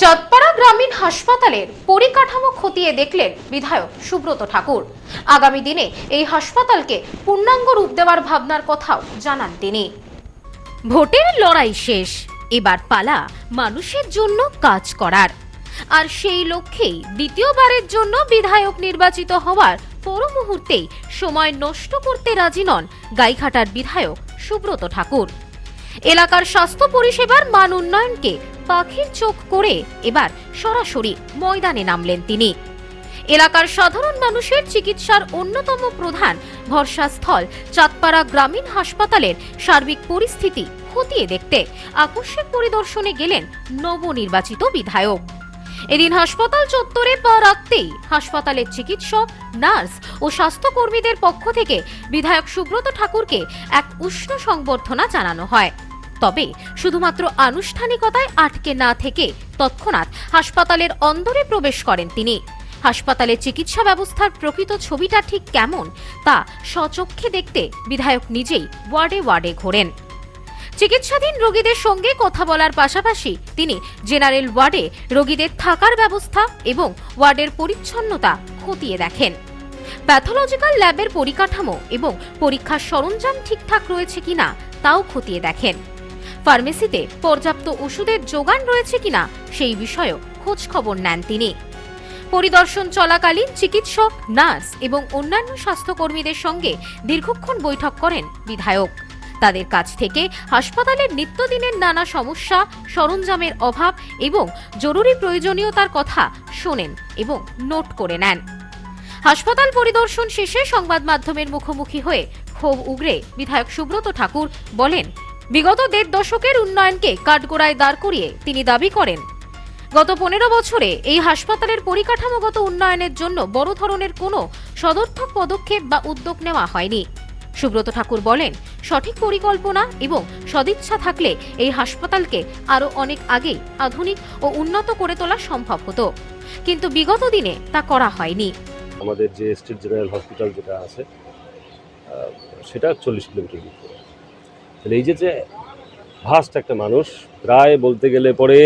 চাঁদপাড়া গ্রামীণ হাসপাতালের পরিকাঠামো খতিয়ে দেখলেন বিধায়ক সুব্রত ঠাকুর। আগামী দিনে এই হাসপাতালকে পূর্ণাঙ্গ রূপ দেওয়ার ভাবনার কথাও জানান তিনি। ভোটের লড়াই শেষ, এবার পালা মানুষের জন্য কাজ করার। আর সেই লক্ষ্যেই দ্বিতীয়বারের জন্য বিধায়ক নির্বাচিত হওয়ার পর মুহূর্তেই সময় নষ্ট করতে রাজি নন গাইঘাটার বিধায়ক সুব্রত ঠাকুর। এলাকার স্বাস্থ্য পরিষেবার মান উন্নয়নকে পাখির চোখ করে এবার সরাসরি ময়দানে নামলেন তিনি। এলাকার সাধারণ মানুষের চিকিৎসার অন্যতম প্রধান ভরসাস্থল চাঁদপাড়া গ্রামীণ হাসপাতালের সার্বিক পরিস্থিতি খতিয়ে দেখতে আকস্মিক পরিদর্শনে গেলেন নবনির্বাচিত বিধায়ক। এদিন হাসপাতাল চত্বরে পা রাখতেই হাসপাতালের চিকিৎসক, নার্স ও স্বাস্থ্যকর্মীদের পক্ষ থেকে বিধায়ক সুব্রত ঠাকুরকে এক উষ্ণ সংবর্ধনা জানানো হয়। তবে শুধুমাত্র আনুষ্ঠানিকতায় আটকে না থেকে তৎক্ষণাৎ হাসপাতালের অন্দরে প্রবেশ করেন তিনি। হাসপাতালের চিকিৎসা ব্যবস্থার প্রকৃত ছবিটা ঠিক কেমন তা স্বচক্ষে দেখতে বিধায়ক নিজেই ওয়ার্ডে ওয়ার্ডে ঘোরেন। চিকিৎসাধীন রোগীদের সঙ্গে কথা বলার পাশাপাশি তিনি জেনারেল ওয়ার্ডে রোগীদের থাকার ব্যবস্থা এবং ওয়ার্ডের পরিচ্ছন্নতা খতিয়ে দেখেন। প্যাথোলজিক্যাল ল্যাবের পরিকাঠামো এবং পরীক্ষার সরঞ্জাম ঠিকঠাক রয়েছে কিনা তাও খতিয়ে দেখেন। ফার্মেসিতে পর্যাপ্ত ওষুধের যোগান রয়েছে কিনা সেই বিষয়েও খোঁজ খবর নেন তিনি। পরিদর্শন চলাকালীন চিকিৎসক, নার্স এবং অন্যান্য স্বাস্থ্যকর্মীদের সঙ্গে দীর্ঘক্ষণ বৈঠক করেন বিধায়ক। তাদের কাছ থেকে হাসপাতালের নিত্যদিনের নানা সমস্যা, সরঞ্জামের অভাব এবং জরুরি প্রয়োজনীয়তার কথা শোনেন এবং নোট করে নেন। হাসপাতাল পরিদর্শন শেষে সংবাদ মাধ্যমের মুখোমুখি হয়ে ক্ষোভ উগরে বিধায়ক সুব্রত ঠাকুর বলেন, বিগত ১.৫ দশকের উন্নয়নকে কাঠগোড়ায় দাঁড় করিয়ে তিনি দাবি করেন, গত ১৫ বছরে এই হাসপাতালের পরিকাঠামোগত উন্নয়নের জন্য বড় ধরনের কোনো সদর্থক পদক্ষেপ বা উদ্যোগ নেওয়া হয়নি। সুব্রত ঠাকুর বলেন, সঠিক পরিকল্পনা এবং সদিচ্ছা থাকলে এই হাসপাতালকে আরো অনেক আগেই আধুনিক ও উন্নত করে তোলা সম্ভব হতো, কিন্তু বিগত দিনে তা করা হয়নি। আমাদের যে স্টেট জেনারেল হসপিটাল যেটা আছে সেটা ৪০ কিলোমিটার দূরে। তাহলে এই যে ভাস্ট একটা মানুষ, প্রায় বলতে গেলে পরে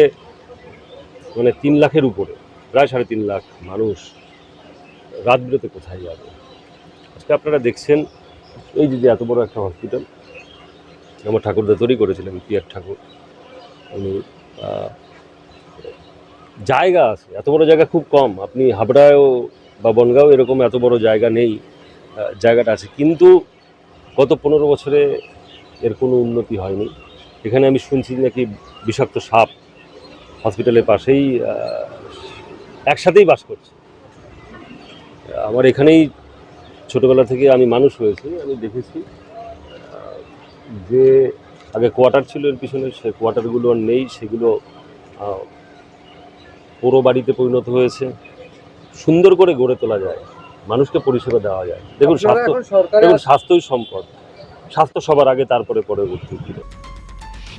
মানে ৩ লাখের উপরে, প্রায় ৩.৫ লাখ মানুষ রাত বিরতে কোথায় যাবে? আজকে আপনারা দেখছেন এই যে এত বড় একটা হসপিটাল আমার ঠাকুরদা তৈরি করেছিলেন, পিয়ার ঠাকুর। উনি জায়গা আছে, এত বড় জায়গা খুব কম। আপনি হাবড়ায়ও বা বনগাঁও এরকম এত বড় জায়গা নেই, জায়গাটা আছে, কিন্তু গত ১৫ বছরে এর কোনো উন্নতি হয়নি। এখানে আমি শুনছি নাকি বিষাক্ত সাপ হসপিটালের পাশেই একসাথেই বাস করছে। আমার এখানেই ছোটোবেলা থেকে আমি মানুষ হয়েছি, আমি দেখেছি যে আগে কোয়ার্টার ছিল এর পিছনে, সে কোয়ার্টারগুলো আর নেই, সেগুলো পুরো বাড়িতে পরিণত হয়েছে। সুন্দর করে গড়ে তোলা যায়, মানুষকে পরিষেবা দেওয়া যায়। দেখুন স্বাস্থ্যই সম্পদ, স্বাস্থ্য সবার আগে, তারপরে পরবর্তী।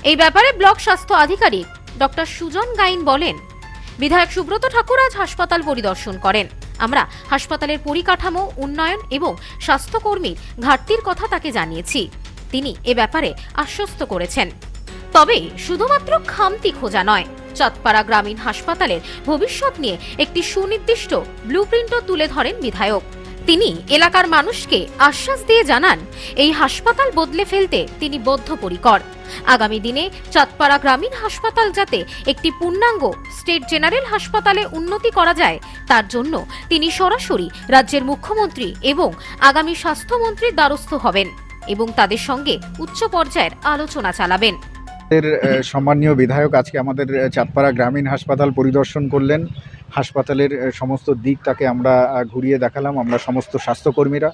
এই ব্যাপারে ব্লক স্বাস্থ্য আধিকারিক ডক্টর সুজন গাইন বলেন, বিধায়ক সুব্রত ঠাকুর আজ হাসপাতাল পরিদর্শন করেন। আমরা হাসপাতালের পরিকাঠামো উন্নয়ন এবং স্বাস্থ্যকর্মীর ঘাটতির কথা তাকে জানিয়েছি। তিনি এ ব্যাপারে আশ্বস্ত করেছেন। তবে শুধুমাত্র খামতি খোঁজা নয়, চাঁদপাড়া গ্রামীণ হাসপাতালের ভবিষ্যৎ নিয়ে একটি সুনির্দিষ্ট ব্লুপ্রিন্টও তুলে ধরেন বিধায়ক। তিনি এলাকার মানুষকে আশ্বাস দিয়ে জানান, এই হাসপাতাল বদলে ফেলতে তিনি বদ্ধপরিকর। আগামী দিনে চাঁদপাড়া গ্রামীণ হাসপাতাল যাতে একটি পূর্ণাঙ্গ স্টেট জেনারেল হাসপাতালে উন্নতি করা যায়, তার জন্য তিনি সরাসরি রাজ্যের মুখ্যমন্ত্রী এবং আগামী স্বাস্থ্যমন্ত্রীর দ্বারস্থ হবেন এবং তাদের সঙ্গে উচ্চ পর্যায়ের আলোচনা চালাবেন। সম্মানীয় বিধায়ক আজকে আমাদের চাঁদপাড়া গ্রামীণ হাসপাতাল পরিদর্শন করলেন। হাসপাতালের সমস্ত দিক তাকে আমরা ঘুরিয়ে দেখালাম, আমরা সমস্ত স্বাস্থ্যকর্মীরা।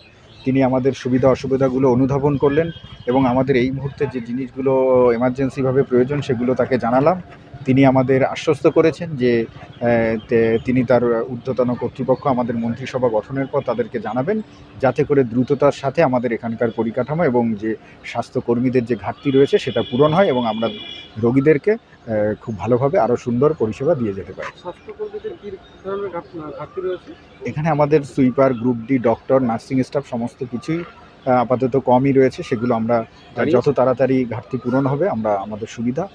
তিনি আমাদের সুবিধা অসুবিধাগুলো অনুধাবন করলেন এবং আমাদের এই মুহূর্তে যে জিনিসগুলো এমার্জেন্সিভাবে প্রয়োজন সেগুলো তাকে জানালাম। তিনি আমাদের আশ্বস্ত করেছেন যে তিনি তার ঊর্ধ্বতন কর্তৃপক্ষ আমাদের মন্ত্রিসভা গঠনের পর তাদেরকে জানাবেন, যাতে করে দ্রুততার সাথে আমাদের এখানকার পরিকাঠামো এবং যে স্বাস্থ্যকর্মীদের যে ঘাটতি রয়েছে সেটা পূরণ হয় এবং আমরা রোগীদেরকে খুব ভালোভাবে আরও সুন্দর পরিষেবা দিয়ে যেতে পারি। স্বাস্থ্যকর্মীদের কি ধরনের ঘাটতি রয়েছে? এখানে আমাদের sweeper, group D, doctor, nursing staff সমস্ত কিছুই আপাতত কমই রয়েছে। সেগুলো আমরা যত তাড়াতাড়ি ঘাটতি পূরণ হবে, আমরা আমাদের সুবিধা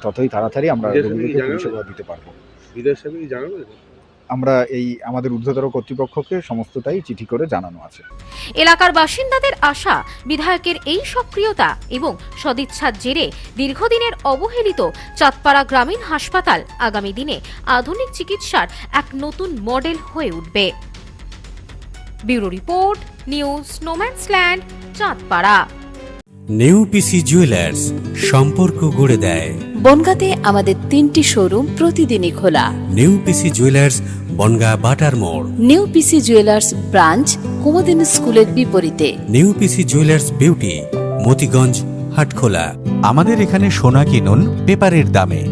ততই তাড়াতাড়ি আমরা রোগীদেরকে পরিষেবা দিতে পারবো। বিধায়ক সাহেব কি জানানো হয়েছে? আমরা এই আমাদের ঊর্ধ্বতর কর্তৃপক্ষকে সমস্তটাই চিঠি করে জানানো আছে। এলাকার বাসিন্দাদের আশা, বিধায়কের এই সক্রিয়তা এবং সদিচ্ছার জেরে দীর্ঘদিনের অবহেলিত চাঁদপাড়া গ্রামীণ হাসপাতাল আগামী দিনে আধুনিক চিকিৎসার এক নতুন মডেল হয়ে উঠবে। Bureau report, news no man's land, Chandpara. New PC jewellers, সম্পর্ক গড়ে দেয়। বনগাঁতে আমাদের 3টি শোরুম প্রতিদিনই খোলা। নিউ পিসি জুয়েলার্স, বনগাঁ বাটার মোড়। New PC jewellers branch, Kumudini স্কুলের বিপরীতে। New PC jewellers beauty, Matiganj, Hatkhola. আমাদের এখানে সোনা কিনুন পেপারের দামে।